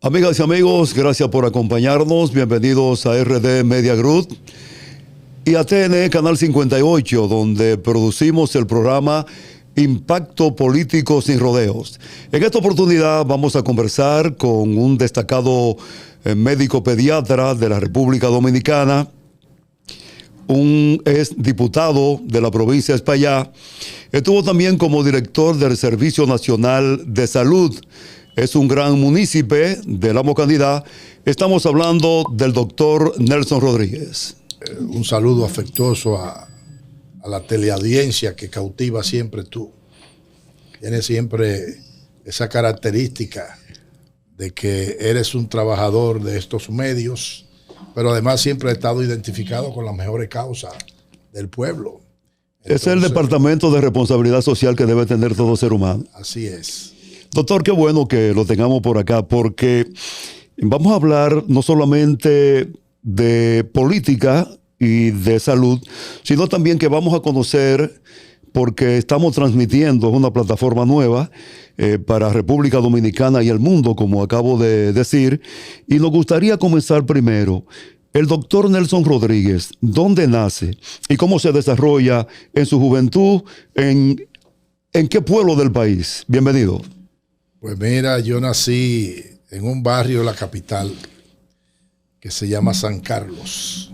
Amigas y amigos, gracias por acompañarnos. Bienvenidos a RD Media Group y a TN Canal 58, donde producimos el programa Impacto Político Sin Rodeos. En esta oportunidad vamos a conversar con un destacado médico pediatra de la República Dominicana, un ex diputado de la provincia de Espaillá. Estuvo también como director del Servicio Nacional de Salud. Es un gran munícipe de la Mocandidad. Estamos hablando del doctor Nelson Rodríguez. Un saludo afectuoso a la teleaudiencia que cautiva siempre tú. Tienes siempre esa característica de que eres un trabajador de estos medios, pero además siempre has estado identificado con las mejores causas del pueblo. Entonces, es el departamento de responsabilidad social que debe tener todo ser humano. Así es. Doctor, qué bueno que lo tengamos por acá, porque vamos a hablar no solamente de política y de salud, sino también que vamos a conocer, porque estamos transmitiendo una plataforma nueva para República Dominicana y el mundo, como acabo de decir, y nos gustaría comenzar primero. El doctor Nelson Rodríguez, ¿dónde nace y cómo se desarrolla en su juventud? ¿En qué pueblo del país? Bienvenido. Pues mira, yo nací en un barrio de la capital que se llama San Carlos.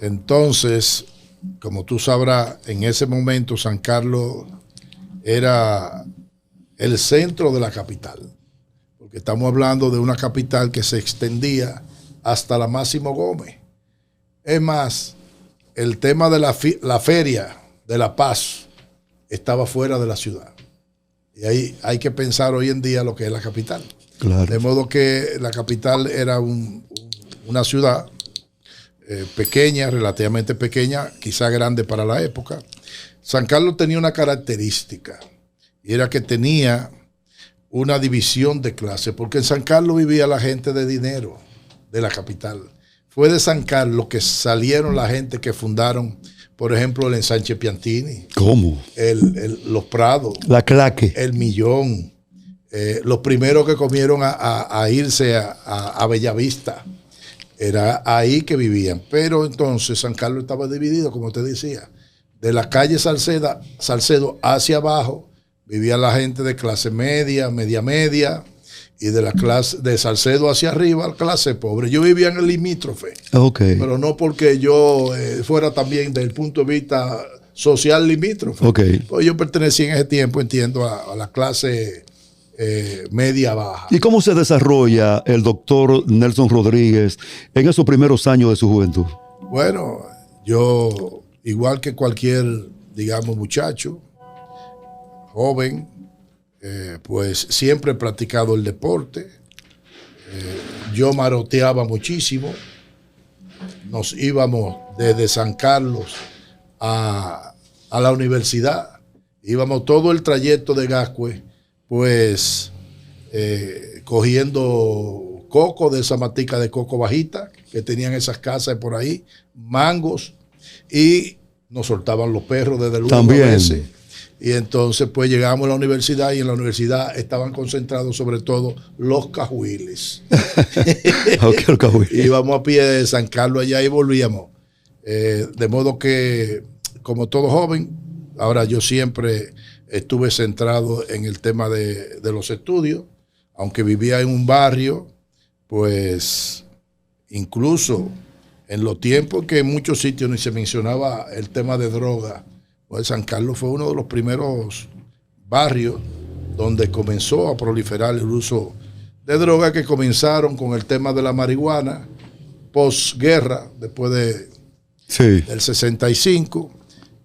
Entonces, como tú sabrás, en ese momento San Carlos era el centro de la capital, porque estamos hablando de una capital que se extendía hasta la Máximo Gómez. Es más, el tema de la feria de La Paz estaba fuera de la ciudad. Y ahí hay que pensar hoy en día lo que es la capital. Claro. De modo que la capital era una ciudad pequeña, relativamente pequeña, quizá grande para la época. San Carlos tenía una característica, y era que tenía una división de clase, porque en San Carlos vivía la gente de dinero de la capital. Fue de San Carlos que salieron la gente que fundaron, por ejemplo, el Ensanche Piantini. ¿Cómo? Los Prados. La Claque. El Millón. Los primeros que comieron a irse a Bellavista. Era ahí que vivían. Pero entonces San Carlos estaba dividido, como te decía. De la calle Salcedo hacia abajo vivía la gente de clase media, media. Y de la clase de Salcedo hacia arriba, clase pobre. Yo vivía en el limítrofe. Okay. Pero no porque yo fuera también desde el punto de vista social limítrofe. Okay. Pues yo pertenecía en ese tiempo, entiendo, a la clase media baja. ¿Y cómo se desarrolla el doctor Nelson Rodríguez en esos primeros años de su juventud? Bueno, yo, igual que cualquier, digamos, muchacho, joven, pues siempre he practicado el deporte. Yo maroteaba muchísimo. Nos íbamos desde San Carlos a la universidad. Íbamos todo el trayecto de Gascue, pues cogiendo coco de esa matica de coco bajita que tenían esas casas por ahí, mangos, y nos soltaban los perros desde el También. Y entonces pues llegamos a la universidad, y en la universidad estaban concentrados sobre todo los cajuiles. Íbamos a pie de San Carlos allá y volvíamos. De modo que, como todo joven, ahora yo siempre estuve centrado en el tema de los estudios, aunque vivía en un barrio, pues incluso en los tiempos que en muchos sitios ni se mencionaba el tema de droga. Pues San Carlos fue uno de los primeros barrios donde comenzó a proliferar el uso de drogas, que comenzaron con el tema de la marihuana, posguerra, después del 65,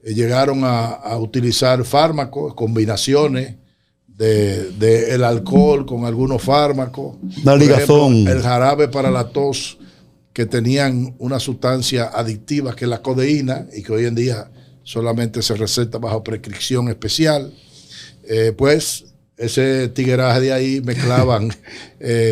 llegaron a utilizar fármacos, combinaciones de el alcohol con algunos fármacos. Una ligazón. Por ejemplo, el jarabe para la tos, que tenían una sustancia adictiva que es la codeína, y que hoy en día solamente se receta bajo prescripción especial. Pues ese tigueraje de ahí mezclaban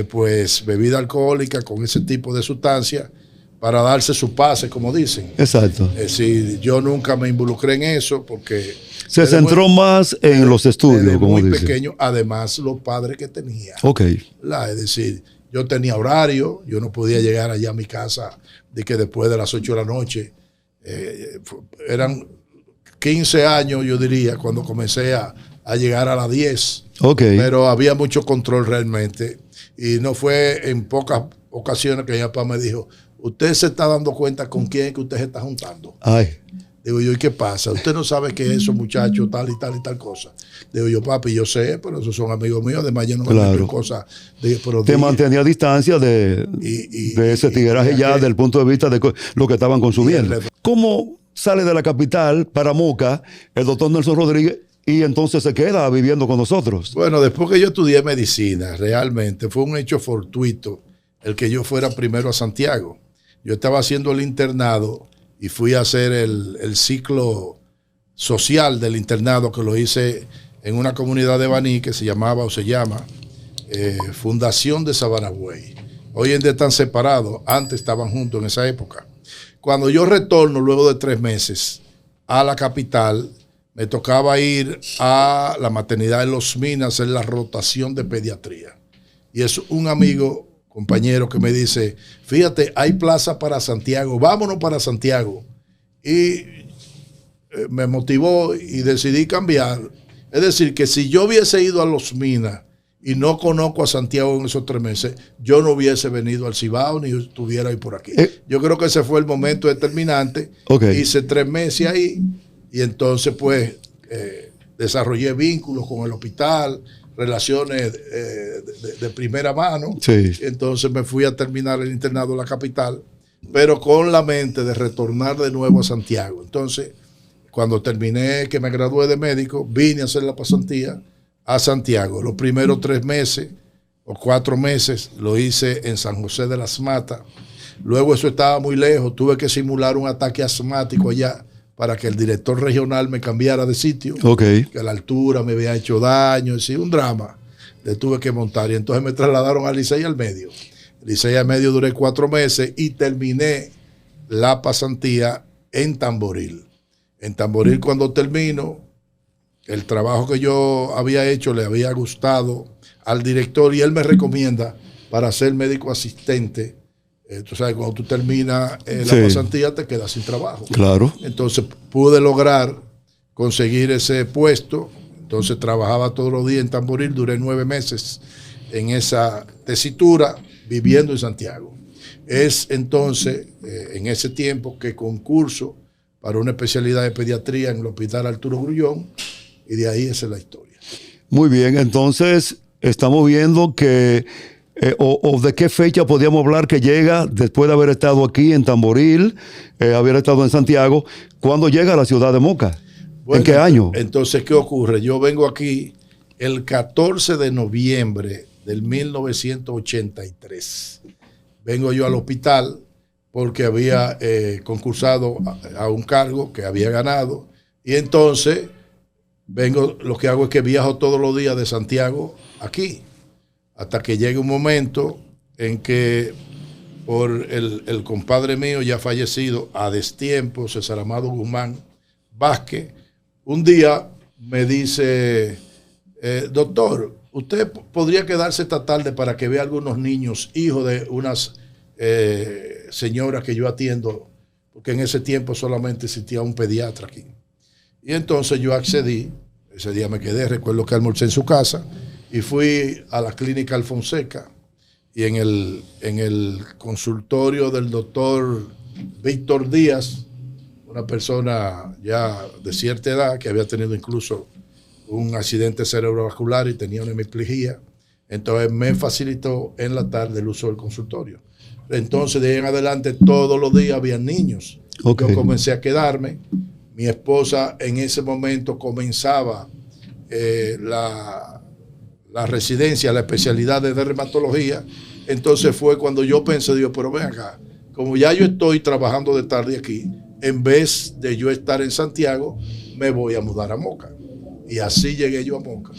pues bebida alcohólica con ese tipo de sustancia para darse su pase, como dicen. Exacto. Es decir, yo nunca me involucré en eso porque se centró más en los estudios, como muy dice. pequeño, además los padres que tenía. Ok. Es decir, yo tenía horario, yo no podía llegar allá a mi casa de que después de las 8 de la noche. Eran 15 años, yo diría, cuando comencé a llegar a las 10. Okay. Pero había mucho control realmente. Y no fue en pocas ocasiones que mi papá me dijo, usted se está dando cuenta con quién es que usted se está juntando. Ay. Digo yo, ¿y qué pasa? Usted no sabe que esos muchachos tal y tal y tal cosa. Digo yo, papi, yo sé, pero esos son amigos míos. Además, yo no me meto en cosas. Te mantenía a distancia de ese tigueraje ya desde el punto de vista de lo que estaban consumiendo. ¿Cómo sale de la capital para Moca el doctor Nelson Rodríguez y entonces se queda viviendo con nosotros? Bueno, después que yo estudié medicina, realmente fue un hecho fortuito el que yo fuera primero a Santiago. Yo estaba haciendo el internado y fui a hacer el ciclo social del internado, que lo hice en una comunidad de Baní que se llamaba o se llama Fundación de Sabanagüey. Hoy en día están separados, antes estaban juntos en esa época. Cuando yo retorno luego de 3 meses a la capital, me tocaba ir a la maternidad de Los Minas a hacer la rotación de pediatría. Y es un amigo, compañero, que me dice, fíjate, hay plaza para Santiago, vámonos para Santiago. Y me motivó y decidí cambiar. Es decir, que si yo hubiese ido a Los Minas y no conozco a Santiago en esos 3 meses, yo no hubiese venido al Cibao ni estuviera ahí por aquí. Yo creo que ese fue el momento determinante. Okay. Hice 3 meses ahí y entonces pues desarrollé vínculos con el hospital, relaciones de primera mano. Sí. Entonces me fui a terminar el internado en la capital, pero con la mente de retornar de nuevo a Santiago. Entonces, cuando terminé, que me gradué de médico, vine a hacer la pasantía a Santiago. Los primeros 3 meses o 4 meses lo hice en San José de las Matas. Luego eso estaba muy lejos, tuve que simular un ataque asmático allá para que el director regional me cambiara de sitio. Okay. Que la altura me había hecho daño, sí, un drama. Le tuve que montar y entonces me trasladaron al Licey al Medio. Licey al Medio duré 4 meses y terminé la pasantía en Tamboril. En Tamboril, cuando termino, el trabajo que yo había hecho le había gustado al director y él me recomienda para ser médico asistente. Tú sabes, cuando tú terminas la pasantía te quedas sin trabajo. Claro. Entonces pude lograr conseguir ese puesto. Entonces trabajaba todos los días en Tamboril. Duré 9 meses en esa tesitura viviendo en Santiago. Es entonces en ese tiempo que concurso para una especialidad de pediatría en el Hospital Arturo Grullón y de ahí esa es la historia. Muy bien, entonces estamos viendo que o de qué fecha podríamos hablar que llega después de haber estado aquí en Tamboril, haber estado en Santiago, ¿cuándo llega a la ciudad de Moca? Bueno, ¿en qué año? Entonces, ¿qué ocurre? Yo vengo aquí el 14 de noviembre del 1983. Vengo yo al hospital porque había concursado a un cargo que había ganado y entonces vengo, lo que hago es que viajo todos los días de Santiago aquí, hasta que llegue un momento en que por el compadre mío ya fallecido a destiempo, César Amado Guzmán Vázquez, un día me dice, doctor, usted podría quedarse esta tarde para que vea algunos niños, hijos de unas señoras que yo atiendo, porque en ese tiempo solamente existía un pediatra aquí. Y entonces yo accedí, ese día me quedé, recuerdo que almorcé en su casa, y fui a la clínica Alfonseca y en el consultorio del doctor Víctor Díaz, una persona ya de cierta edad que había tenido incluso un accidente cerebrovascular y tenía una hemiplegia. Entonces me facilitó en la tarde el uso del consultorio. Entonces de ahí en adelante todos los días había niños. Okay. Yo comencé a quedarme. Mi esposa en ese momento comenzaba la residencia, la especialidad de dermatología. Entonces fue cuando yo pensé, digo, pero ven acá, como ya yo estoy trabajando de tarde aquí, en vez de yo estar en Santiago, me voy a mudar a Moca. Y así llegué yo a Moca.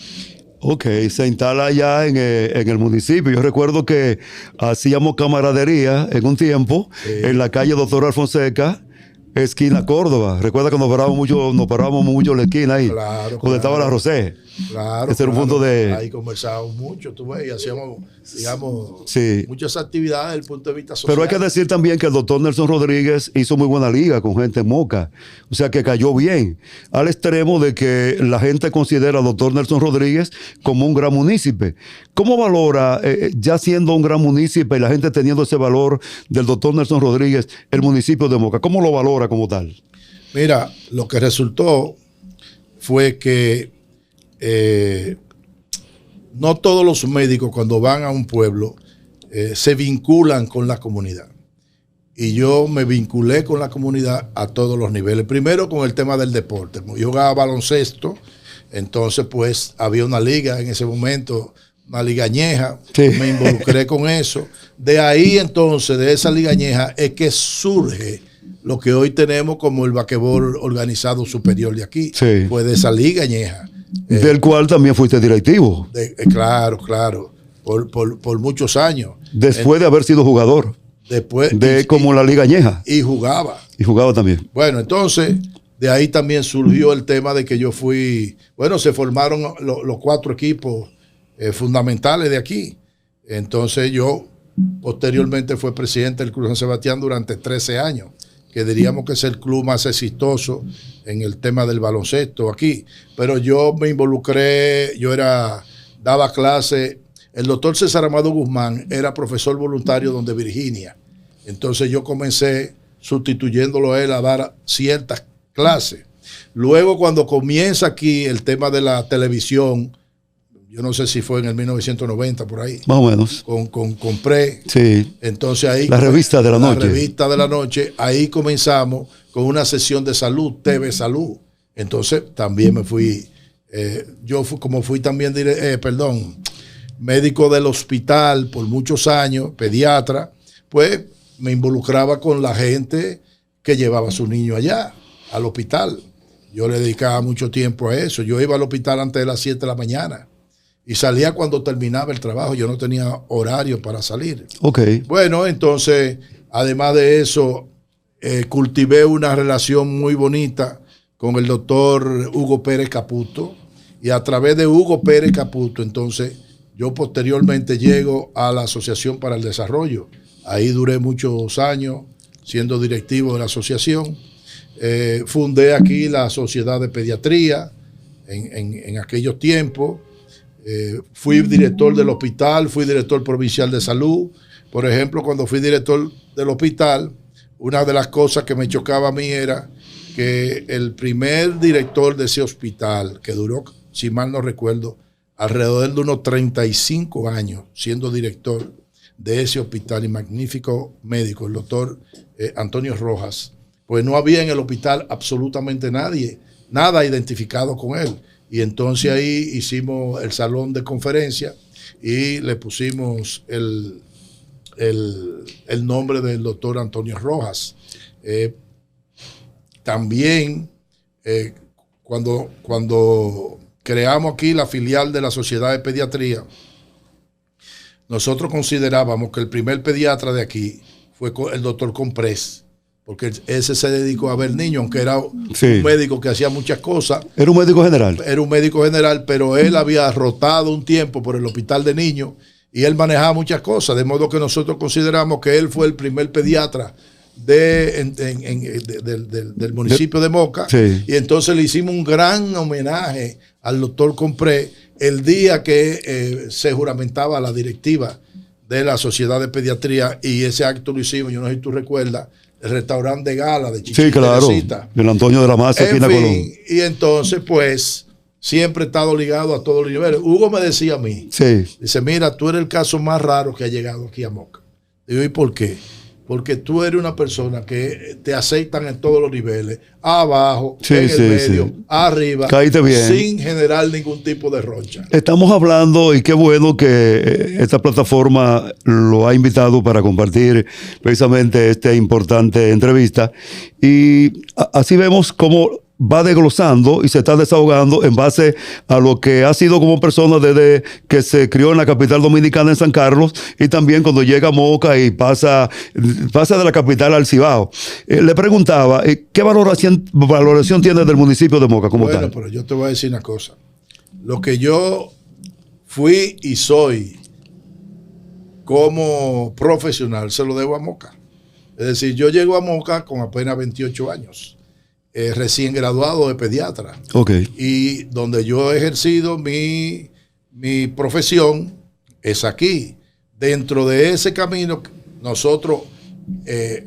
Ok, se instala allá en el municipio. Yo recuerdo que hacíamos camaradería en un tiempo, en la calle Doctor Alfonseca, esquina Córdoba. Recuerda que nos parábamos mucho en la esquina ahí, Claro, donde estaba la Rosé. Claro, Ese era un punto de... Ahí conversábamos mucho, tú ves, y hacíamos, digamos, Sí. muchas actividades desde el punto de vista social. Pero hay que decir también que el doctor Nelson Rodríguez hizo muy buena liga con gente en Moca. O sea que cayó bien. Al extremo de que la gente considera al doctor Nelson Rodríguez como un gran munícipe. ¿Cómo valora, ya siendo un gran munícipe y la gente teniendo ese valor del doctor Nelson Rodríguez, el municipio de Moca? ¿Cómo lo valora como tal? Mira, lo que resultó fue que no todos los médicos cuando van a un pueblo se vinculan con la comunidad. Y yo me vinculé con la comunidad a todos los niveles. Primero con el tema del deporte. Yo jugaba baloncesto, entonces pues había una liga en ese momento, una liga añeja. Sí. Me involucré con eso. De ahí entonces, de esa liga añeja, es que surge lo que hoy tenemos como el basquetbol organizado superior de aquí. Sí. Pues de esa liga añeja. Del cual también fuiste directivo. Claro, claro. Por muchos años. Después de haber sido jugador. Después. Como la Liga Añeja. Y jugaba. Y jugaba también. Bueno, entonces, de ahí también surgió el tema de que yo fui. Bueno, se formaron los 4 equipos fundamentales de aquí. Entonces, yo posteriormente fui presidente del Club San Sebastián durante 13 años. Que diríamos que es el club más exitoso en el tema del baloncesto aquí. Pero yo me involucré, daba clase. El doctor César Amado Guzmán era profesor voluntario donde Virginia. Entonces yo comencé sustituyéndolo a él a dar ciertas clases. Luego cuando comienza aquí el tema de la televisión, yo no sé si fue en el 1990 por ahí. Más o menos. Compré. Sí. Entonces ahí. La revista de la noche. La revista de la noche. Ahí comenzamos con una sesión de salud, TV Salud. Entonces también me fui. Fui también, médico del hospital por muchos años, pediatra, pues me involucraba con la gente que llevaba a su niño allá, al hospital. Yo le dedicaba mucho tiempo a eso. Yo iba al hospital antes de las 7 de la mañana. Y salía cuando terminaba el trabajo. Yo no tenía horario para salir. Ok. Bueno, entonces, además de eso, cultivé una relación muy bonita con el doctor Hugo Pérez Caputo. Y a través de Hugo Pérez Caputo, entonces, yo posteriormente llego a la Asociación para el Desarrollo. Ahí duré muchos años siendo directivo de la asociación. Fundé aquí la Sociedad de Pediatría en aquellos tiempos. Fui director del hospital, fui director provincial de salud. Por ejemplo, cuando fui director del hospital, una de las cosas que me chocaba a mí era que el primer director de ese hospital, que duró, si mal no recuerdo, alrededor de unos 35 años siendo director de ese hospital y magnífico médico, el doctor Antonio Rojas, pues no había en el hospital absolutamente nada identificado con él. Y entonces ahí hicimos el salón de conferencia y le pusimos el nombre del doctor Antonio Rojas. También cuando creamos aquí la filial de la Sociedad de Pediatría, nosotros considerábamos que el primer pediatra de aquí fue el doctor Comprés, porque ese se dedicó a ver niños, aunque era un médico que hacía muchas cosas. Era un médico general. Era un médico general, pero él había rotado un tiempo por el hospital de niños y él manejaba muchas cosas, de modo que nosotros consideramos que él fue el primer pediatra del municipio de Moca. Sí. Y entonces le hicimos un gran homenaje al doctor Compré el día que se juramentaba la directiva de la Sociedad de Pediatría, y ese acto lo hicimos, yo no sé si tú recuerdas, el restaurante de gala de Chichita. Sí, claro, el Antonio de la Maza, esquina Colón. Y entonces pues siempre he estado ligado a todos los niveles. Hugo me decía a mí, dice, mira, tú eres el caso más raro que ha llegado aquí a Moca. Digo, ¿y por qué? Porque tú eres una persona que te aceptan en todos los niveles, abajo, en el medio, arriba, sin generar ningún tipo de roncha. Estamos hablando, y qué bueno que esta plataforma lo ha invitado para compartir precisamente esta importante entrevista. Y así vemos cómo va desglosando y se está desahogando en base a lo que ha sido como persona desde que se crió en la capital dominicana en San Carlos y también cuando llega a Moca y pasa de la capital al Cibao. Le preguntaba, ¿qué valoración tiene del municipio de Moca como tal? Bueno, pero yo te voy a decir una cosa. Lo que yo fui y soy como profesional se lo debo a Moca. Es decir, yo llego a Moca con apenas 28 años, recién graduado de pediatra. Okay. Y donde yo he ejercido mi profesión es aquí. Dentro de ese camino, nosotros,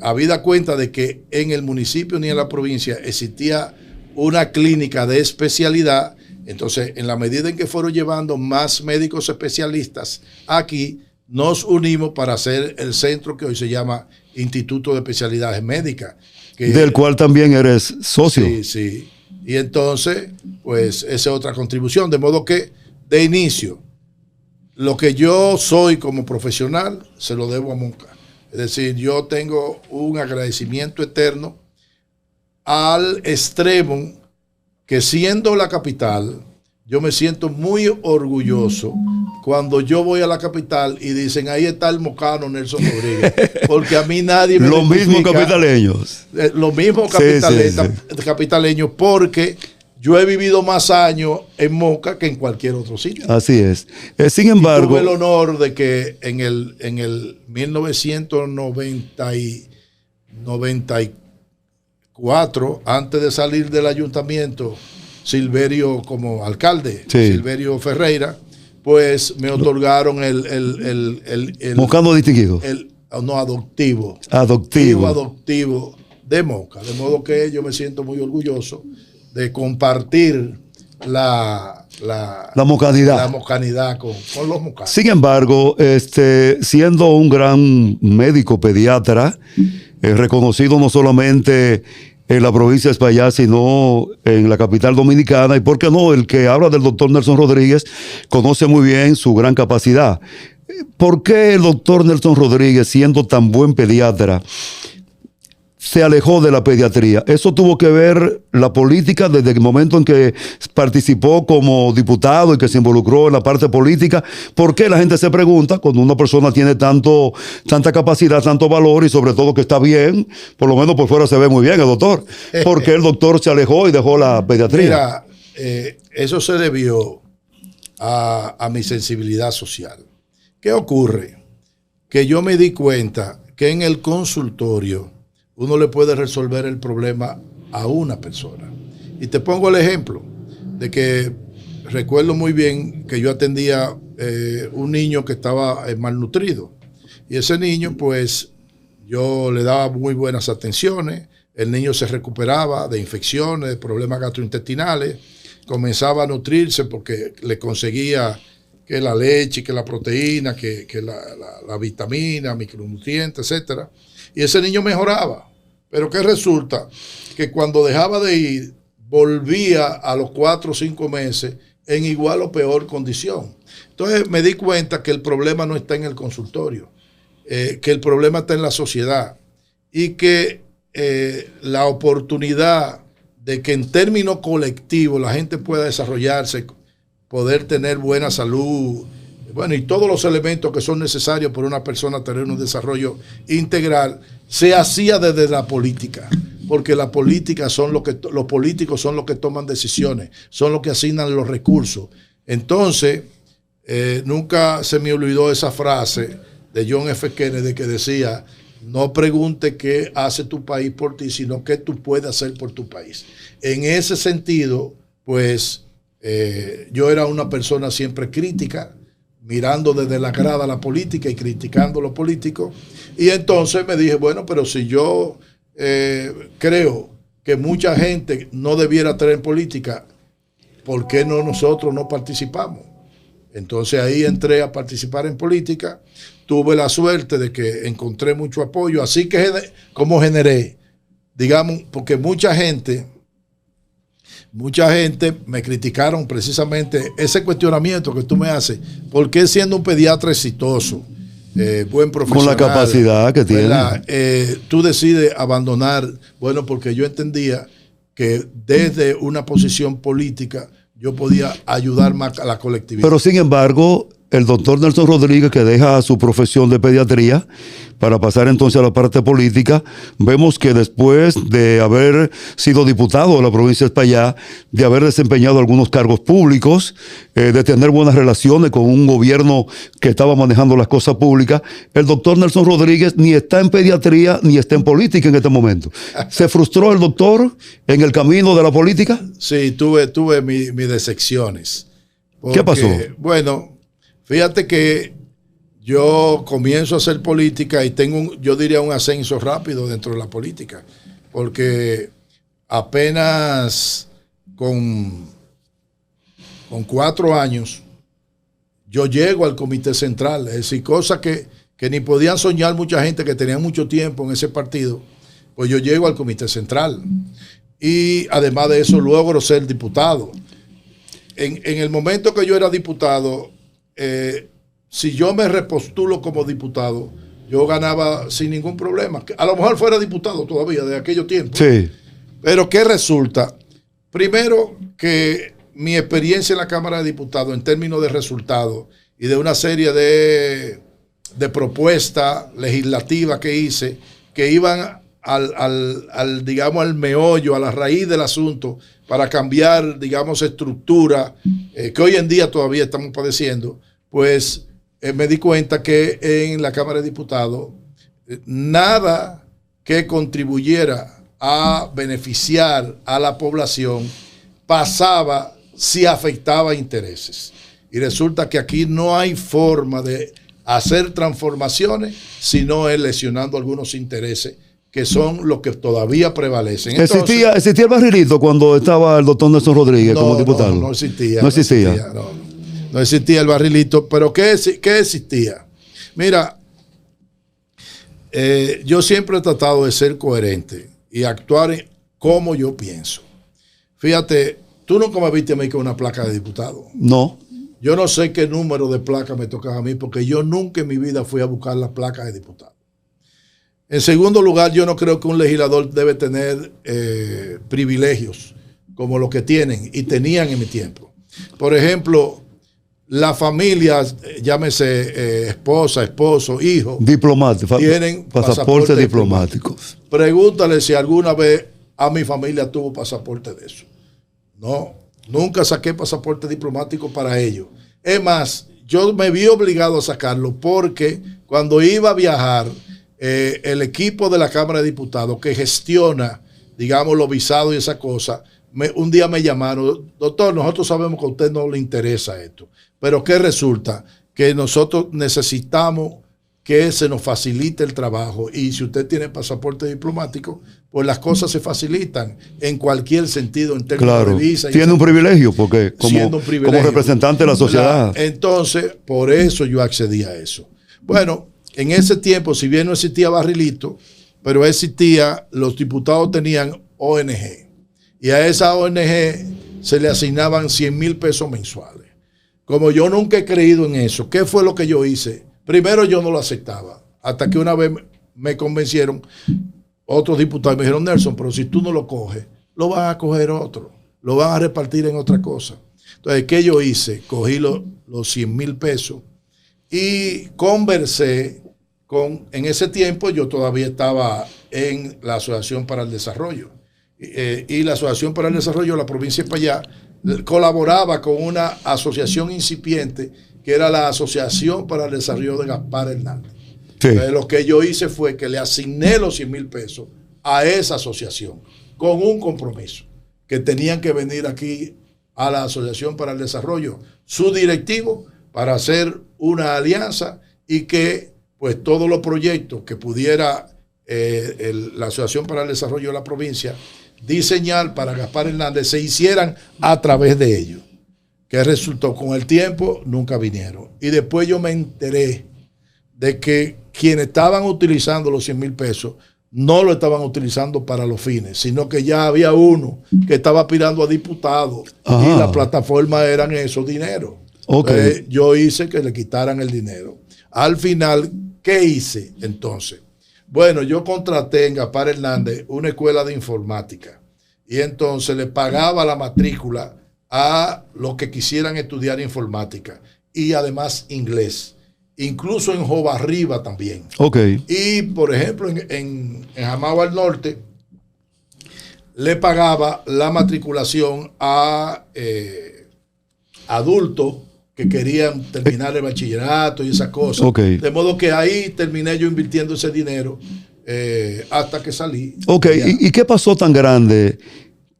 habida cuenta de que en el municipio ni en la provincia existía una clínica de especialidad, entonces en la medida en que fueron llevando más médicos especialistas aquí, nos unimos para hacer el centro que hoy se llama Instituto de Especialidades Médicas. Del cual también eres socio. Sí, sí. Y entonces, pues esa es otra contribución. De modo que, de inicio, lo que yo soy como profesional, se lo debo a Moca. Es decir, yo tengo un agradecimiento eterno al extremo que siendo la capital, yo me siento muy orgulloso cuando yo voy a la capital y dicen, ahí está el mocano Nelson Rodríguez, porque a mí nadie me Los mismos capitaleños. Los mismos capitaleños, porque yo he vivido más años en Moca que en cualquier otro sitio. Así es. Sin embargo, tuve el honor de que en el 1994, antes de salir del ayuntamiento, Silverio como alcalde, sí. Silverio Ferreira, pues me otorgaron el Mocano distinguido. Adoptivo de Moca. De modo que yo me siento muy orgulloso de compartir la mocanidad con los mocanos. Sin embargo, siendo un gran médico pediatra, reconocido no solamente en la provincia de Espaillat, sino en la capital dominicana, y por qué no, el que habla del doctor Nelson Rodríguez conoce muy bien su gran capacidad. ¿Por qué el doctor Nelson Rodríguez, siendo tan buen pediatra, se alejó de la pediatría? Eso tuvo que ver la política desde el momento en que participó como diputado y que se involucró en la parte política. ¿Por qué? La gente se pregunta, cuando una persona tiene tanta capacidad, tanto valor y sobre todo que está bien, por lo menos por fuera se ve muy bien el doctor. ¿Por qué el doctor se alejó y dejó la pediatría? Mira, eso se debió a mi sensibilidad social. ¿Qué ocurre? Que yo me di cuenta que en el consultorio uno le puede resolver el problema a una persona. Y te pongo el ejemplo de que recuerdo muy bien que yo atendía un niño que estaba malnutrido. Y ese niño, pues, yo le daba muy buenas atenciones. El niño se recuperaba de infecciones, de problemas gastrointestinales. Comenzaba a nutrirse porque le conseguía que la leche, que la proteína, que la vitamina, micronutrientes, etcétera. Y ese niño mejoraba. Pero ¿qué resulta? Que cuando dejaba de ir, volvía a los 4 o 5 meses en igual o peor condición. Entonces me di cuenta que el problema no está en el consultorio, que el problema está en la sociedad y que la oportunidad de que en términos colectivos la gente pueda desarrollarse, poder tener buena salud, bueno, y todos los elementos que son necesarios para una persona tener un desarrollo integral, se hacía desde la política, porque la política los políticos son los que toman decisiones, son los que asignan los recursos. Entonces, nunca se me olvidó esa frase de John F. Kennedy que decía, no pregunte qué hace tu país por ti, sino qué tú puedes hacer por tu país. En ese sentido, pues, yo era una persona siempre crítica, mirando desde la grada la política y criticando a los políticos. Y entonces me dije, bueno, pero si yo creo que mucha gente no debiera estar en política, ¿por qué no nosotros no participamos? Entonces ahí entré a participar en política. Tuve la suerte de que encontré mucho apoyo. Así que como generé, digamos, porque mucha gente me criticaron precisamente ese cuestionamiento que tú me haces. ¿Por qué siendo un pediatra exitoso, buen profesional, con la capacidad que tiene, tú decides abandonar? Bueno, porque yo entendía que desde una posición política yo podía ayudar más a la colectividad. Pero sin embargo, el doctor Nelson Rodríguez, que deja su profesión de pediatría para pasar entonces a la parte política, vemos que después de haber sido diputado de la provincia de Espaillá, de haber desempeñado algunos cargos públicos, de tener buenas relaciones con un gobierno que estaba manejando las cosas públicas, el doctor Nelson Rodríguez ni está en pediatría ni está en política en este momento. ¿Se frustró el doctor en el camino de la política? Sí, tuve mis decepciones. ¿Qué pasó? Bueno, fíjate que yo comienzo a hacer política y tengo, yo diría, un ascenso rápido dentro de la política, porque apenas con 4 años yo llego al comité central, es decir, cosa que ni podían soñar mucha gente que tenía mucho tiempo en ese partido, pues yo llego al comité central y además de eso logro ser diputado. En el momento que yo era diputado, si yo me repostulo como diputado, yo ganaba sin ningún problema. A lo mejor fuera diputado todavía de aquellos tiempos. Sí. Pero ¿qué resulta? Primero, que mi experiencia en la Cámara de Diputados en términos de resultados y de una serie de propuestas legislativas que hice, que iban digamos, al meollo, a la raíz del asunto, para cambiar, digamos, estructura que hoy en día todavía estamos padeciendo, pues me di cuenta que en la Cámara de Diputados nada que contribuyera a beneficiar a la población pasaba si afectaba intereses. Y resulta que aquí no hay forma de hacer transformaciones si no es lesionando algunos intereses que son los que todavía prevalecen. Entonces, ¿Existía el barrilito cuando estaba el doctor Nelson Rodríguez como diputado? No existía. No existía. No existía el barrilito. Pero ¿qué existía? Mira, yo siempre he tratado de ser coherente y actuar como yo pienso. Fíjate, tú nunca me viste a mí con una placa de diputado. No. Yo no sé qué número de placa me toca a mí, porque yo nunca en mi vida fui a buscar la placa de diputado. En segundo lugar, yo no creo que un legislador debe tener privilegios como los que tienen y tenían en mi tiempo. Por ejemplo, la familia, llámese esposa, esposo, hijo, tienen pasaportes diplomáticos. Pregúntale si alguna vez a mi familia tuvo pasaporte de eso. No, nunca saqué pasaporte diplomático para ellos. Es más, yo me vi obligado a sacarlo porque cuando iba a viajar, el equipo de la Cámara de Diputados que gestiona, digamos, los visados y esa cosa, un día me llamaron: doctor, nosotros sabemos que a usted no le interesa esto, pero ¿qué resulta? Que nosotros necesitamos que se nos facilite el trabajo, y si usted tiene pasaporte diplomático, pues las cosas se facilitan en cualquier sentido, en términos de visa. Tiene un privilegio, porque como representante de la sociedad. Entonces, por eso yo accedí a eso. Bueno, en ese tiempo, si bien no existía barrilito, pero existía, los diputados tenían ONG. Y a esa ONG se le asignaban 100,000 pesos mensuales. Como yo nunca he creído en eso, ¿qué fue lo que yo hice? Primero, yo no lo aceptaba. Hasta que una vez me convencieron otros diputados, me dijeron: Nelson, pero si tú no lo coges, lo van a coger otro. Lo van a repartir en otra cosa. Entonces, ¿qué yo hice? Cogí los 100,000 pesos y conversé en ese tiempo yo todavía estaba en la Asociación para el Desarrollo. Y la Asociación para el Desarrollo de la provincia de Espaillá colaboraba con una asociación incipiente que era la Asociación para el Desarrollo de Gaspar Hernández. Sí. Entonces, lo que yo hice fue que le asigné los 100,000 pesos a esa asociación con un compromiso, que tenían que venir aquí a la Asociación para el Desarrollo su directivo para hacer una alianza y que pues todos los proyectos que pudiera la Asociación para el Desarrollo de la provincia diseñar para Gaspar Hernández se hicieran a través de ellos. ¿Qué resultó? Con el tiempo nunca vinieron. Y después yo me enteré de que quienes estaban utilizando los 100,000 pesos no lo estaban utilizando para los fines, sino que ya había uno que estaba aspirando a diputado. Ajá. Y la plataforma eran esos dineros. Okay. Yo hice que le quitaran el dinero. Al final, ¿qué hice entonces? Bueno, yo contraté en Gaspar Hernández una escuela de informática y entonces le pagaba la matrícula a los que quisieran estudiar informática y además inglés, incluso en Jobarriba también. Okay. Y por ejemplo en Jamao al Norte le pagaba la matriculación a adultos que querían terminar el bachillerato y esas cosas. Okay. De modo que ahí terminé yo invirtiendo ese dinero hasta que salí. Ok, ¿Y qué pasó tan grande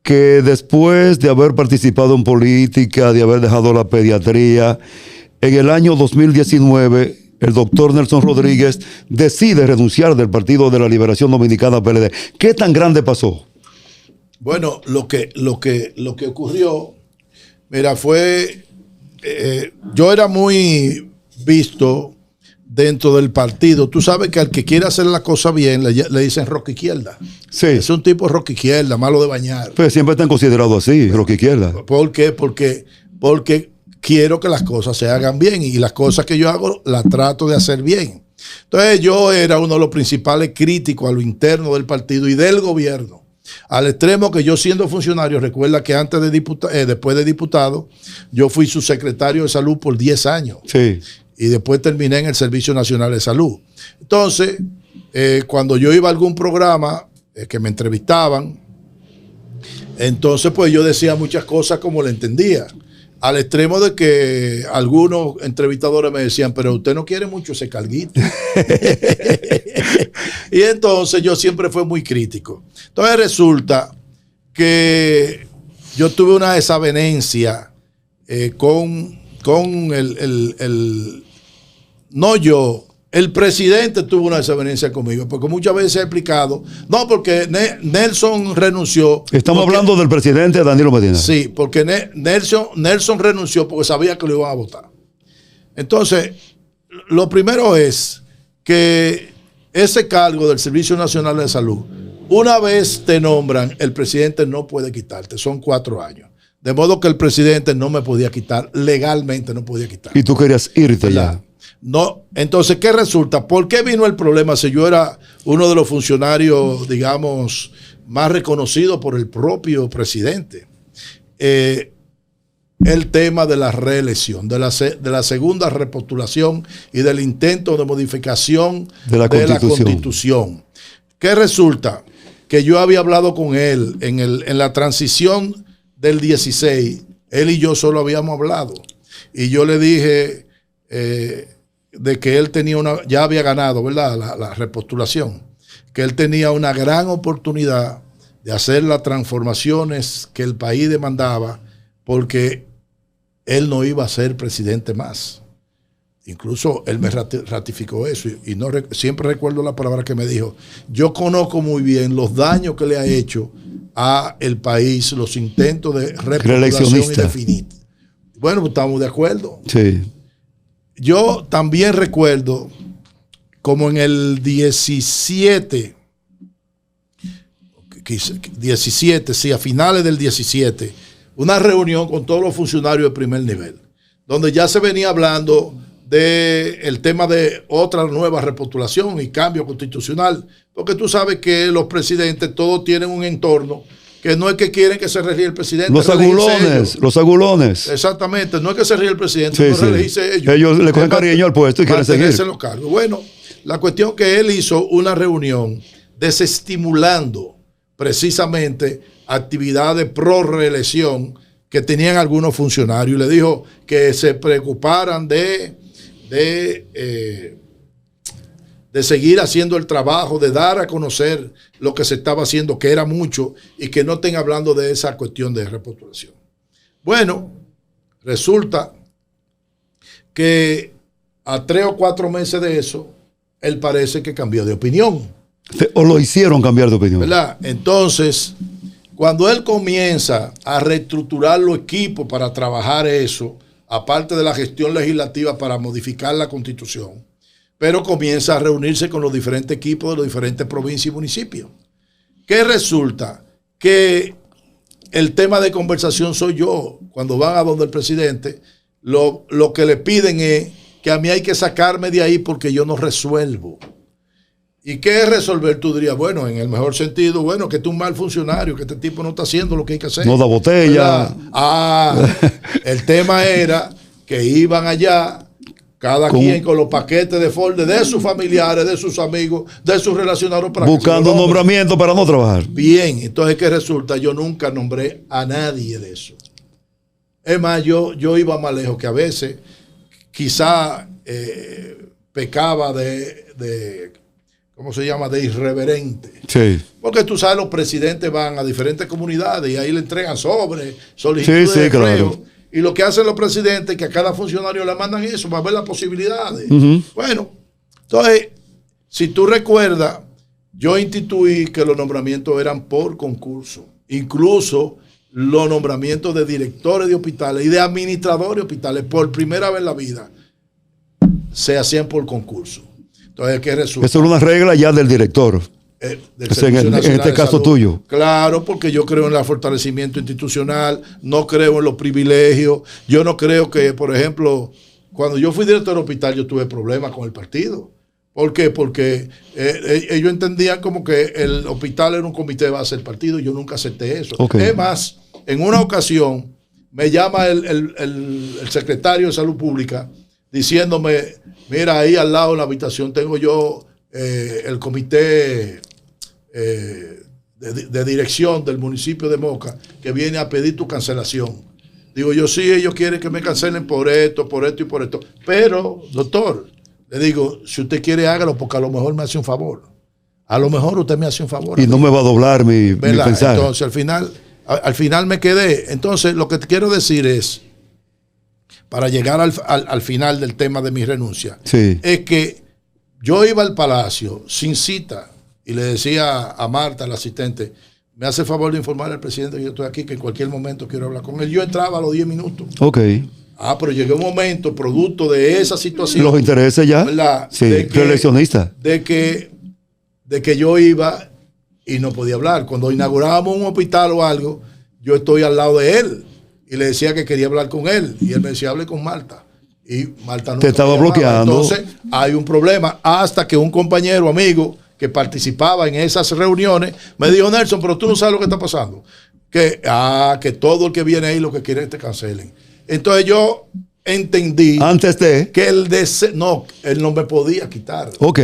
que después de haber participado en política, de haber dejado la pediatría, en el año 2019 el doctor Nelson Rodríguez decide renunciar del Partido de la Liberación Dominicana PLD? ¿Qué tan grande pasó? Bueno, lo que ocurrió, mira, fue, yo era muy visto dentro del partido. Tú sabes que al que quiere hacer la cosa bien le dicen roca izquierda. Sí. Es un tipo roca izquierda, malo de bañar. Pues siempre están considerados así, roca izquierda. ¿Por qué? Porque quiero que las cosas se hagan bien y las cosas que yo hago las trato de hacer bien. Entonces yo era uno de los principales críticos a lo interno del partido y del gobierno. Al extremo que yo siendo funcionario, recuerda que antes de después de diputado, yo fui subsecretario de salud por 10 años. Sí. Y después terminé en el Servicio Nacional de Salud. Entonces, cuando yo iba a algún programa que me entrevistaban, entonces pues yo decía muchas cosas como le entendía. Al extremo de que algunos entrevistadores me decían, pero usted no quiere mucho ese carguito. Y entonces yo siempre fui muy crítico. Entonces resulta que yo tuve una desavenencia con el presidente tuvo una desavenencia conmigo, porque muchas veces he explicado, no, porque Nelson renunció. Estamos hablando del presidente Danilo Medina. Sí, porque Nelson renunció porque sabía que lo iban a votar. Entonces, lo primero es que ese cargo del Servicio Nacional de Salud, una vez te nombran, el presidente no puede quitarte, son 4 años. De modo que el presidente no me podía quitar, legalmente no podía quitar. Y tú querías irte ya. No, entonces, ¿qué resulta? ¿Por qué vino el problema si yo era uno de los funcionarios, digamos, más reconocidos por el propio presidente? El tema de la reelección, de la segunda repostulación y del intento de modificación de la Constitución. ¿Qué resulta? Que yo había hablado con él en la transición del 16, él y yo solo habíamos hablado. Y yo le dije de que él tenía ya había ganado, ¿verdad? La repostulación. Que él tenía una gran oportunidad de hacer las transformaciones que el país demandaba, porque él no iba a ser presidente más. Incluso él me ratificó eso y no, siempre recuerdo la palabra que me dijo. Yo conozco muy bien los daños que le ha hecho a el país, los intentos de repostulación indefinida. Bueno, pues estamos de acuerdo. Sí. Yo también recuerdo como en el 17, sí, a finales del 17, una reunión con todos los funcionarios de primer nivel, donde ya se venía hablando del tema de otra nueva repostulación y cambio constitucional, porque tú sabes que los presidentes todos tienen un entorno que no es que quieren que se reelige el presidente. Los agulones. Exactamente, no es que se ríe el presidente, sí, no sí. reelegirse ellos. Ellos le cogen cariño al puesto y quieren seguir. Los cargos. Bueno, la cuestión que él hizo una reunión desestimulando precisamente actividades pro reelección que tenían algunos funcionarios y le dijo que se preocuparan de seguir haciendo el trabajo, de dar a conocer lo que se estaba haciendo, que era mucho, y que no estén hablando de esa cuestión de repostulación. Bueno, resulta que a 3 o 4 meses de eso, él parece que cambió de opinión. O lo hicieron cambiar de opinión. ¿Verdad? Entonces, cuando él comienza a reestructurar los equipos para trabajar eso, aparte de la gestión legislativa para modificar la Constitución, pero comienza a reunirse con los diferentes equipos de los diferentes provincias y municipios. ¿Qué resulta? Que el tema de conversación soy yo. Cuando van a donde el presidente, lo que le piden es que a mí hay que sacarme de ahí porque yo no resuelvo. ¿Y qué es resolver? Tú dirías, bueno, en el mejor sentido, bueno, que tú un mal funcionario, que este tipo no está haciendo lo que hay que hacer. No da botella. El tema era que iban allá, cada quien con los paquetes de folder de sus familiares, de sus amigos, de sus relacionados. Para buscando nombramiento para no trabajar. Bien, entonces, ¿qué resulta? Yo nunca nombré a nadie de eso. Es más, yo iba más lejos, que a veces quizá pecaba de ¿cómo se llama? De irreverente. Sí. Porque tú sabes, los presidentes van a diferentes comunidades y ahí le entregan sobres, solicitudes de empleo. Claro. Y lo que hacen los presidentes es que a cada funcionario le mandan eso para ver las posibilidades. Bueno, entonces, si tú recuerdas, yo instituí que los nombramientos eran por concurso. Incluso los nombramientos de directores de hospitales y de administradores de hospitales, por primera vez en la vida, se hacían por concurso. Entonces, ¿qué resulta? Eso es una regla ya del director. En este caso tuyo. Claro, porque yo creo en el fortalecimiento institucional, no creo en los privilegios. Yo no creo que, por ejemplo, cuando yo fui director del hospital, yo tuve problemas con el partido. ¿Por qué? Porque ellos entendían como que el hospital era un comité de base del partido y yo nunca acepté eso. Okay. Es más, en una ocasión me llama el secretario de Salud Pública diciéndome, mira, ahí al lado en la habitación tengo yo el comité de dirección del municipio de Moca que viene a pedir tu cancelación. Digo yo, sí, ellos quieren que me cancelen por esto y por esto. Pero, doctor, le digo, si usted quiere, hágalo, porque a lo mejor me hace un favor. A lo mejor usted me hace un favor. Y no me va a doblar mi pensar. Entonces, al final me quedé. Entonces, lo que te quiero decir es, para llegar al final del tema de mi renuncia, sí, es que yo iba al Palacio sin cita y le decía a Marta, la asistente, me hace el favor de informar al presidente que yo estoy aquí, que en cualquier momento quiero hablar con él. Yo entraba a los 10 minutos. Ok. Pero llegó un momento, producto de esa situación. Los intereses ya. ¿Verdad? Sí, reeleccionista. De que yo iba y no podía hablar. Cuando inaugurábamos un hospital o algo, yo estoy al lado de él y le decía que quería hablar con él. Y él me decía, hable con Marta. Y Marta no. Te estaba bloqueando. Entonces, hay un problema. Hasta que un compañero, amigo, que participaba en esas reuniones, me dijo, Nelson, pero tú no sabes lo que está pasando. Que todo el que viene ahí lo que quiere es que te cancelen. Entonces yo entendí. Antes de. Que él no me podía quitar. Ok.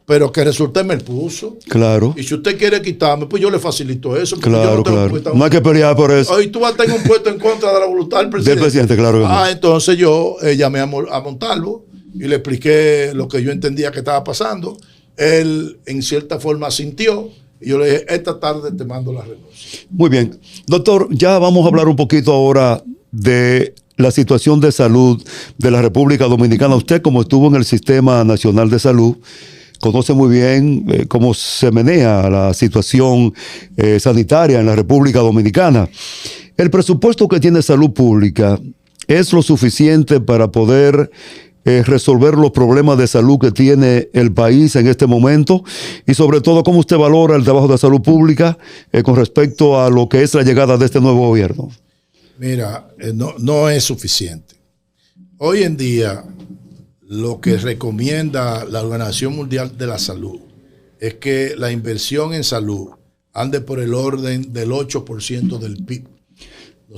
Pero que resulta me puso. Claro. Y si usted quiere quitarme, pues yo le facilito eso. Claro, claro. No hay que pelear por eso. Hoy tú vas a tener un puesto en contra de la voluntad del presidente. Del presidente, claro que no. Entonces yo llamé a Montalvo y le expliqué lo que yo entendía que estaba pasando. Él, en cierta forma, sintió. Y yo le dije, esta tarde te mando la renuncia. Muy bien. Doctor, ya vamos a hablar un poquito ahora de la situación de salud de la República Dominicana. Usted, como estuvo en el Sistema Nacional de Salud, conoce muy bien cómo se menea la situación sanitaria en la República Dominicana. ¿El presupuesto que tiene salud pública es lo suficiente para poder resolver los problemas de salud que tiene el país en este momento? Y sobre todo, ¿cómo usted valora el trabajo de salud pública con respecto a lo que es la llegada de este nuevo gobierno? Mira, no es suficiente. Hoy en día, lo que recomienda la Organización Mundial de la Salud es que la inversión en salud ande por el orden del 8% del PIB.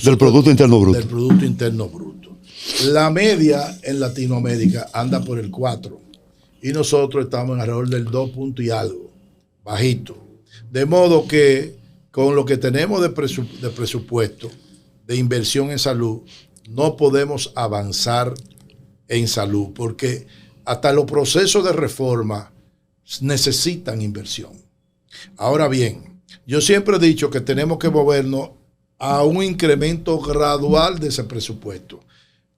Del Producto Interno Bruto. Del Producto Interno Bruto. La media en Latinoamérica anda por el 4%. Y nosotros estamos en alrededor del 2 punto y algo, bajito. De modo que con lo que tenemos de presupuesto, de inversión en salud, no podemos avanzar en salud, porque hasta los procesos de reforma necesitan inversión. Ahora bien, yo siempre he dicho que tenemos que movernos a un incremento gradual de ese presupuesto,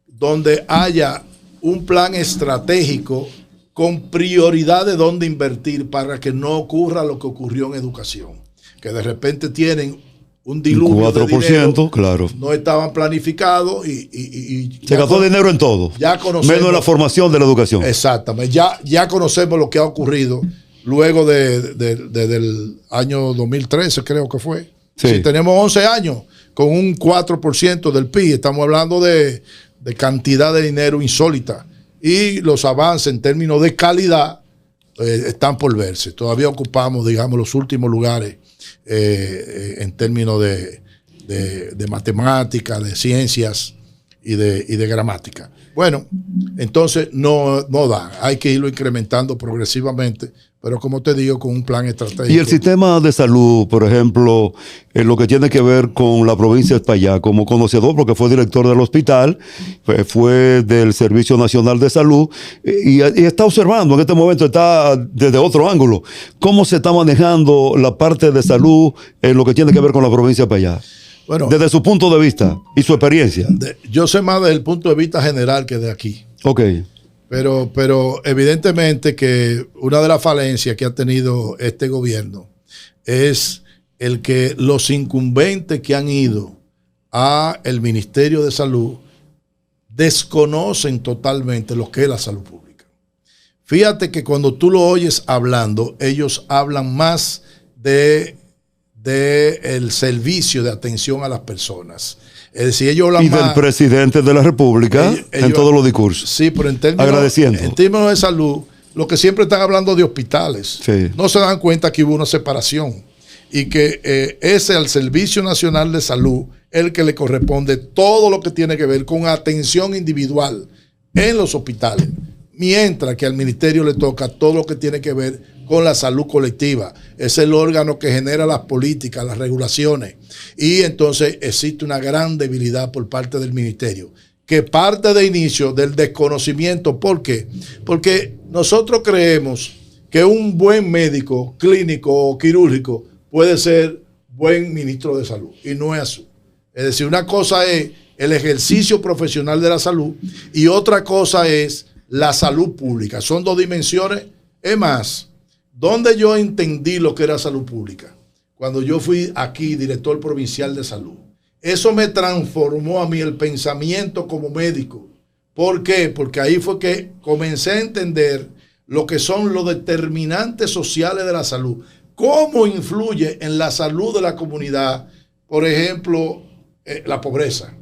donde haya un plan estratégico con prioridad de dónde invertir para que no ocurra lo que ocurrió en educación, que de repente tienen un diluvio 4%, de dinero, claro. No estaban planificados y se gastó dinero en todo, ya conocemos, menos en la formación de la educación. Exactamente, ya conocemos lo que ha ocurrido luego del año 2013, creo que fue. Sí. Si tenemos 11 años con un 4% del PIB, estamos hablando de cantidad de dinero insólita, y los avances en términos de calidad están por verse. Todavía ocupamos, digamos, los últimos lugares en términos de matemáticas, de ciencias y de gramática. Bueno, entonces no da. Hay que irlo incrementando progresivamente, pero como te digo, con un plan estratégico. Y el sistema de salud, por ejemplo, en lo que tiene que ver con la provincia de Espaillat, como conocedor, porque fue director del hospital, fue del Servicio Nacional de Salud, y está observando, en este momento está desde otro ángulo, cómo se está manejando la parte de salud en lo que tiene que ver con la provincia de Espaillat. Bueno, desde su punto de vista y su experiencia. Yo sé más desde el punto de vista general que de aquí. Ok. Pero evidentemente que una de las falencias que ha tenido este gobierno es el que los incumbentes que han ido a el Ministerio de Salud desconocen totalmente lo que es la salud pública. Fíjate que cuando tú lo oyes hablando, ellos hablan más de el servicio de atención a las personas. Es decir, ellos hablan más. Y del presidente de la República en todos los discursos. Sí, pero en términos de salud, lo que siempre están hablando de hospitales, sí. No se dan cuenta que hubo una separación y que ese al Servicio Nacional de Salud es el que le corresponde todo lo que tiene que ver con atención individual en los hospitales, mientras que al ministerio le toca todo lo que tiene que ver con la salud colectiva. Es el órgano que genera las políticas, las regulaciones. Y entonces existe una gran debilidad por parte del ministerio, que parte de inicio del desconocimiento. ¿Por qué? Porque nosotros creemos que un buen médico clínico o quirúrgico puede ser buen ministro de salud. Y no es así. Es decir, una cosa es el ejercicio profesional de la salud y otra cosa es la salud pública. Son dos dimensiones. Es más, ¿dónde yo entendí lo que era salud pública? Cuando yo fui aquí director provincial de salud. Eso me transformó a mí el pensamiento como médico. ¿Por qué? Porque ahí fue que comencé a entender lo que son los determinantes sociales de la salud. Cómo influye en la salud de la comunidad, por ejemplo, la pobreza,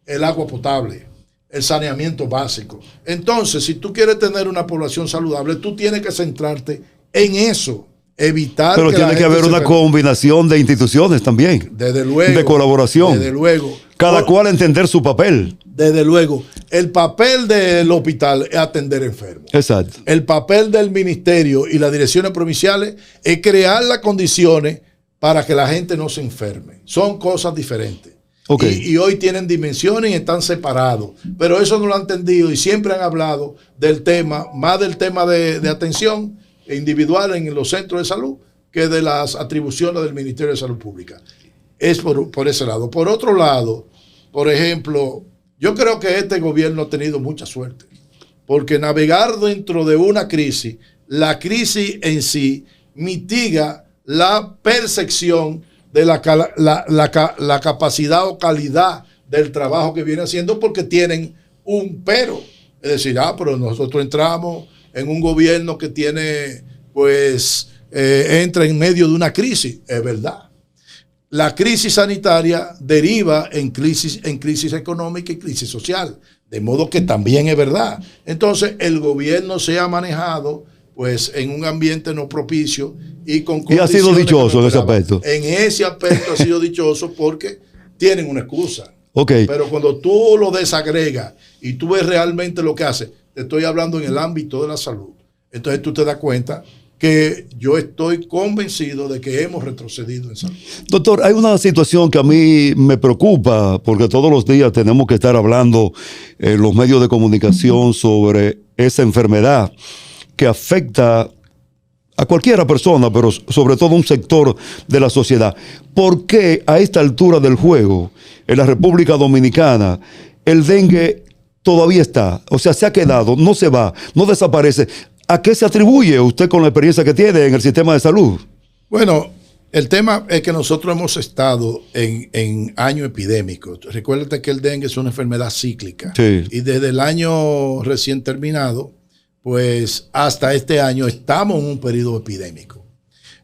el agua potable, el saneamiento básico. Entonces, si tú quieres tener una población saludable, tú tienes que centrarte en eso, evitar. Pero tiene que haber una combinación de instituciones también. Desde luego. De colaboración. Desde luego. Cada cual entender su papel. Desde luego. El papel del hospital es atender enfermos. Exacto. El papel del ministerio y las direcciones provinciales es crear las condiciones para que la gente no se enferme. Son cosas diferentes. Okay. Y hoy tienen dimensiones y están separados. Pero eso no lo han entendido y siempre han hablado del tema, más del tema de atención individual en los centros de salud que de las atribuciones del Ministerio de Salud Pública. Es por ese lado. Por otro lado, por ejemplo, yo creo que este gobierno ha tenido mucha suerte, porque navegar dentro de una crisis, la crisis en sí mitiga la percepción de la capacidad o calidad del trabajo que viene haciendo, porque tienen un pero. Es decir, pero nosotros entramos en un gobierno que tiene, entra en medio de una crisis. Es verdad. La crisis sanitaria deriva en crisis económica y crisis social. De modo que también es verdad. Entonces, el gobierno se ha manejado en un ambiente no propicio y con condiciones. Y ha sido dichoso en ese aspecto. En ese aspecto ha sido dichoso porque tienen una excusa. Okay. Pero cuando tú lo desagregas y tú ves realmente lo que hace, te estoy hablando en el ámbito de la salud, entonces tú te das cuenta que yo estoy convencido de que hemos retrocedido en salud. Doctor, hay una situación que a mí me preocupa, porque todos los días tenemos que estar hablando en los medios de comunicación sobre esa enfermedad que afecta a cualquiera persona, pero sobre todo un sector de la sociedad. ¿Por qué a esta altura del juego, en la República Dominicana, el dengue todavía está? O sea, se ha quedado, no se va, no desaparece. ¿A qué se atribuye usted con la experiencia que tiene en el sistema de salud? Bueno, el tema es que nosotros hemos estado en año epidémico. Recuérdate que el dengue es una enfermedad cíclica. Sí. Y desde el año recién terminado, hasta este año estamos en un periodo epidémico.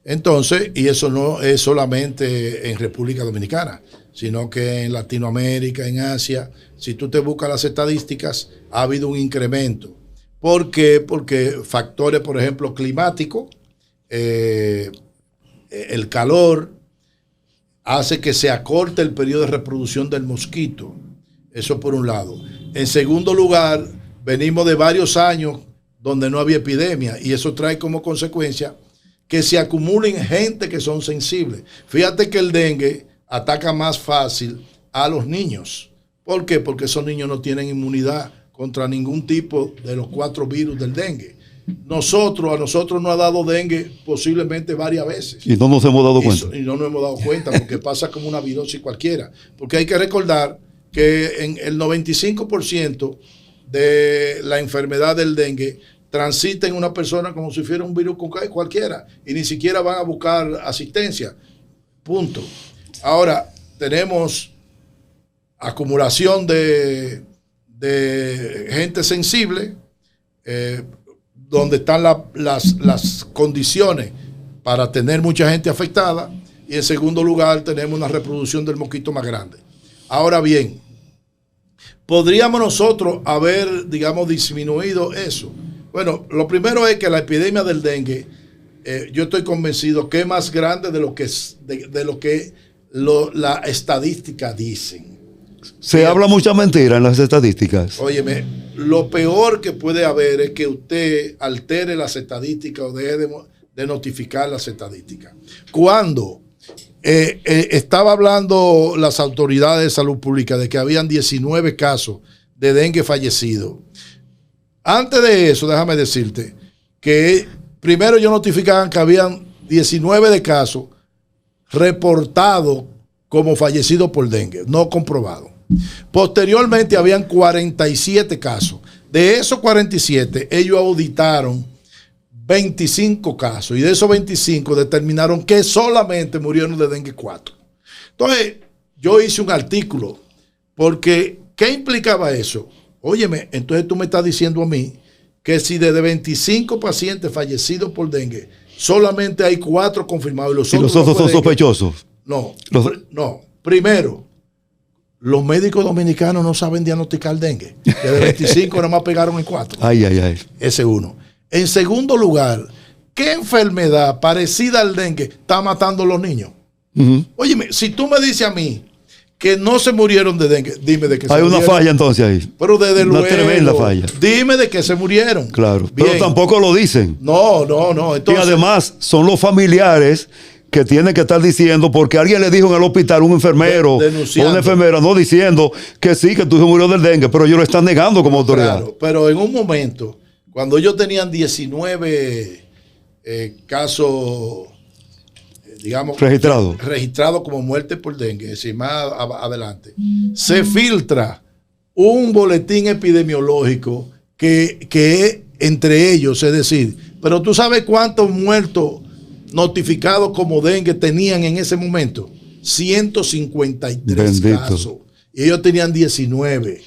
Entonces, y eso no es solamente en República Dominicana, sino que en Latinoamérica, en Asia, si tú te buscas las estadísticas, ha habido un incremento. ¿Por qué? Porque factores, por ejemplo, climáticos, el calor hace que se acorte el periodo de reproducción del mosquito. Eso por un lado. En segundo lugar, venimos de varios años donde no había epidemia y eso trae como consecuencia que se acumulen gente que son sensibles. Fíjate que el dengue ataca más fácil a los niños. ¿Por qué? Porque esos niños no tienen inmunidad contra ningún tipo de los 4 virus del dengue. A nosotros nos ha dado dengue posiblemente varias veces. Y no nos hemos dado cuenta. Y no nos hemos dado cuenta porque pasa como una virosis cualquiera. Porque hay que recordar que en el 95% de la enfermedad del dengue transita en una persona como si fuera un virus cualquiera y ni siquiera van a buscar asistencia. Punto. Ahora, tenemos acumulación de gente sensible, donde están las condiciones para tener mucha gente afectada, y en segundo lugar tenemos una reproducción del mosquito más grande. Ahora bien, ¿podríamos nosotros haber, digamos, disminuido eso? Bueno, lo primero es que la epidemia del dengue, yo estoy convencido que es más grande de lo que la estadística dicen. Se habla mucha mentira en las estadísticas. Óyeme, lo peor que puede haber es que usted altere las estadísticas o deje de notificar las estadísticas. Cuando estaba hablando las autoridades de salud pública de que habían 19 casos de dengue fallecidos. Antes de eso, déjame decirte que primero ellos notificaban que habían 19 de casos reportados como fallecidos por dengue, no comprobados. Posteriormente habían 47 casos. De esos 47, ellos auditaron 25 casos y de esos 25 determinaron que solamente murieron de dengue 4. Entonces, yo hice un artículo porque, ¿qué implicaba eso? Óyeme, entonces tú me estás diciendo a mí que si de 25 pacientes fallecidos por dengue, solamente hay 4 confirmados y los otros son sospechosos. No. Primero, los médicos dominicanos no saben diagnosticar dengue. De 25 nada más pegaron en 4. Ay. Ese uno. En segundo lugar, ¿qué enfermedad parecida al dengue está matando a los niños? Óyeme, si tú me dices a mí que no se murieron de dengue, dime de qué se murieron. Hay una falla entonces ahí. Pero desde luego. Una tremenda falla. Dime de qué se murieron. Claro. Bien. Pero tampoco lo dicen. No. Entonces, y además son los familiares que tienen que estar diciendo, porque alguien le dijo en el hospital, un enfermero o una enfermera, no diciendo que sí, que tú se murió del dengue, pero ellos lo están negando como autoridad. Claro, pero en un momento, cuando ellos tenían 19 casos, digamos, registrados como muerte por dengue, es decir, más adelante, se filtra un boletín epidemiológico que entre ellos, es decir, pero tú sabes cuántos muertos notificados como dengue tenían en ese momento. 153 Bendito. casos. Y ellos tenían 19.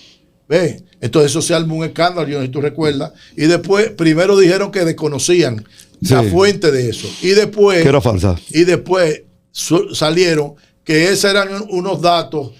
¿Ves? Entonces eso se armó un escándalo, yo no sé si tú recuerdas. Y después, primero dijeron que desconocían la fuente de eso. Y después... que era falsa. Y después salieron que esos eran unos datos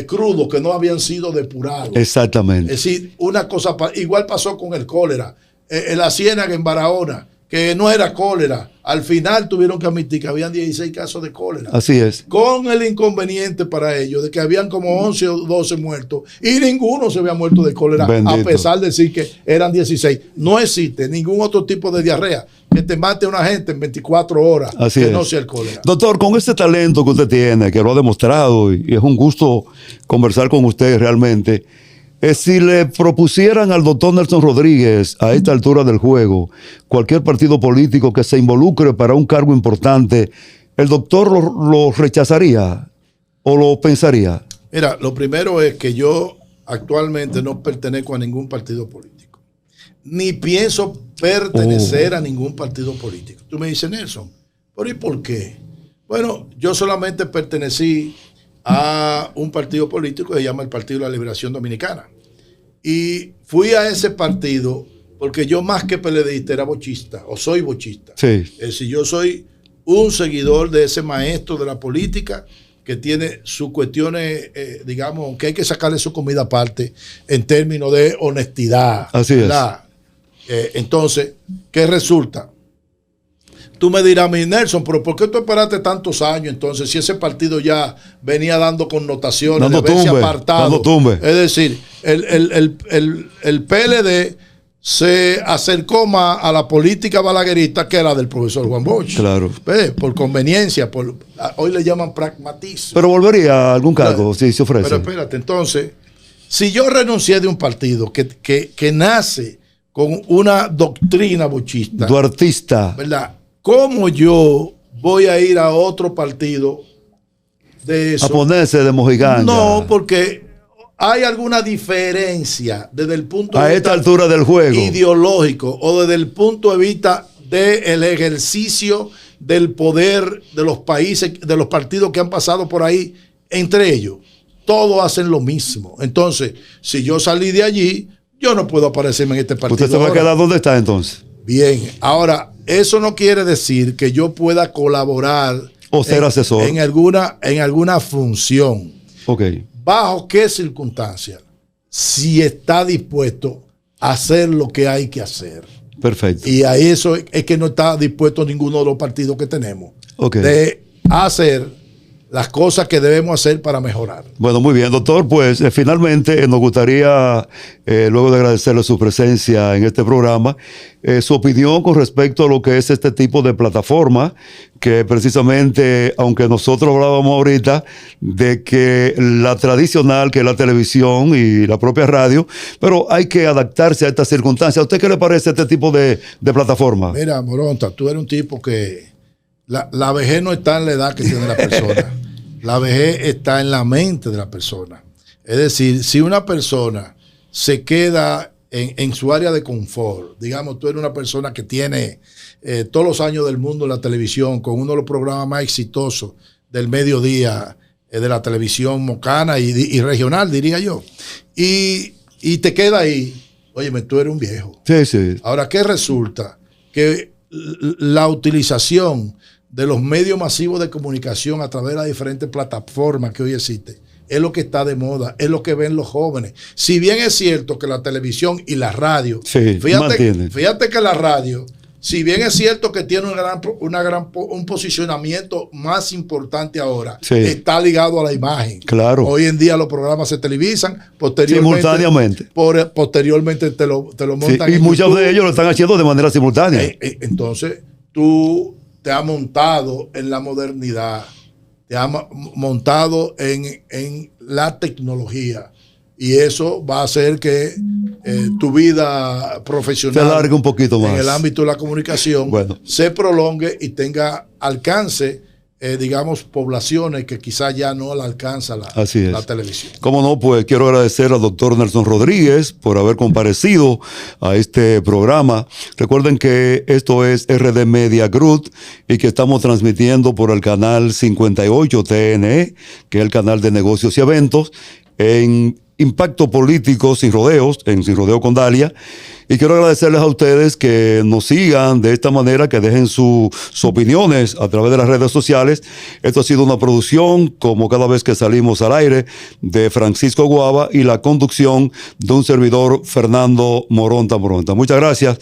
crudos, que no habían sido depurados. Exactamente. Es decir, una cosa... Igual pasó con el cólera. En la Ciénaga, en Barahona, que no era cólera. Al final tuvieron que admitir que habían 16 casos de cólera. Así es. Con el inconveniente para ellos de que habían como 11 o 12 muertos y ninguno se había muerto de cólera. Bendito. A pesar de decir que eran 16. No existe ningún otro tipo de diarrea que te mate a una gente en 24 horas. Así que es. No sea el cólera. Doctor, con este talento que usted tiene, que lo ha demostrado, y es un gusto conversar con usted realmente. Si le propusieran al doctor Nelson Rodríguez a esta altura del juego cualquier partido político que se involucre para un cargo importante, ¿el doctor lo rechazaría o lo pensaría? Mira, lo primero es que yo actualmente no pertenezco a ningún partido político, ni pienso pertenecer a ningún partido político. Tú me dices, Nelson, ¿pero y por qué? Bueno, yo solamente pertenecí a un partido político que se llama el Partido de la Liberación Dominicana. Y fui a ese partido porque yo, más que PLDista, era bochista, o soy bochista. Sí. Es decir, yo soy un seguidor de ese maestro de la política que tiene sus cuestiones, digamos, que hay que sacarle su comida aparte en términos de honestidad. Así ¿verdad? Entonces, ¿qué resulta? Tú me dirás, mi Nelson, pero ¿por qué tú esperaste tantos años entonces si ese partido ya venía dando connotaciones de haberse apartado? Es decir, el PLD se acercó más a la política balaguerista que la del profesor Juan Bosch. Claro. Por conveniencia, hoy le llaman pragmatismo. Pero volvería a algún cargo, si se ofrece. Pero espérate, entonces, si yo renuncié de un partido que nace con una doctrina bochista, duartista, ¿verdad? ¿Cómo yo voy a ir a otro partido de eso? A ponerse de mojiganga. No, porque hay alguna diferencia desde el punto de vista a esta altura del juego ideológico o desde el punto de vista del ejercicio del poder de los países, de los partidos que han pasado por ahí, entre ellos. Todos hacen lo mismo. Entonces, si yo salí de allí, yo no puedo aparecerme en este partido. ¿Usted se va a quedar donde está entonces? Bien, ahora, eso no quiere decir que yo pueda colaborar o ser asesor en alguna función. Ok. ¿Bajo qué circunstancias? Si está dispuesto a hacer lo que hay que hacer. Perfecto. Y a eso es que no está dispuesto ninguno de los partidos que tenemos. Okay. De hacer las cosas que debemos hacer para mejorar. Bueno, muy bien, doctor. Pues finalmente nos gustaría, luego de agradecerle su presencia en este programa, su opinión con respecto a lo que es este tipo de plataforma, que precisamente, aunque nosotros hablábamos ahorita de que la tradicional, que es la televisión y la propia radio, pero hay que adaptarse a estas circunstancias. ¿A usted qué le parece este tipo de plataforma? Mira, Moronta, tú eres un tipo que la vejez no está en la edad que tiene la persona. La vejez está en la mente de la persona. Es decir, si una persona se queda en su área de confort, digamos, tú eres una persona que tiene todos los años del mundo en la televisión, con uno de los programas más exitosos del mediodía de la televisión mocana y regional, diría yo, y te queda ahí, óyeme, tú eres un viejo. Sí, sí. Ahora, ¿qué resulta? Que la utilización de los medios masivos de comunicación a través de las diferentes plataformas que hoy existen es lo que está de moda, es lo que ven los jóvenes. Si bien es cierto que la televisión y la radio, sí, fíjate que la radio, si bien es cierto que tiene un posicionamiento más importante ahora, sí, está ligado a la imagen. Claro. Hoy en día los programas se televisan, simultáneamente. Posteriormente te lo montan. Sí, y muchos de ellos lo están haciendo de manera simultánea. Entonces, tú te has montado en la modernidad, te has montado en la tecnología, y eso va a hacer que tu vida profesional se alargue un poquito más en el ámbito de la comunicación, se prolongue y tenga alcance, digamos, poblaciones que quizás ya no la alcanza la televisión. Cómo no, pues quiero agradecer al doctor Nelson Rodríguez por haber comparecido a este programa. Recuerden que esto es RD Media Group y que estamos transmitiendo por el canal 58 TNE, que es el canal de negocios y eventos, en Impacto Político Sin Rodeos, en Sin Rodeo con Dalia. Y quiero agradecerles a ustedes que nos sigan de esta manera, que dejen sus opiniones a través de las redes sociales. Esto ha sido una producción, como cada vez que salimos al aire, de Francisco Guava y la conducción de un servidor, Fernando Moronta. Muchas gracias.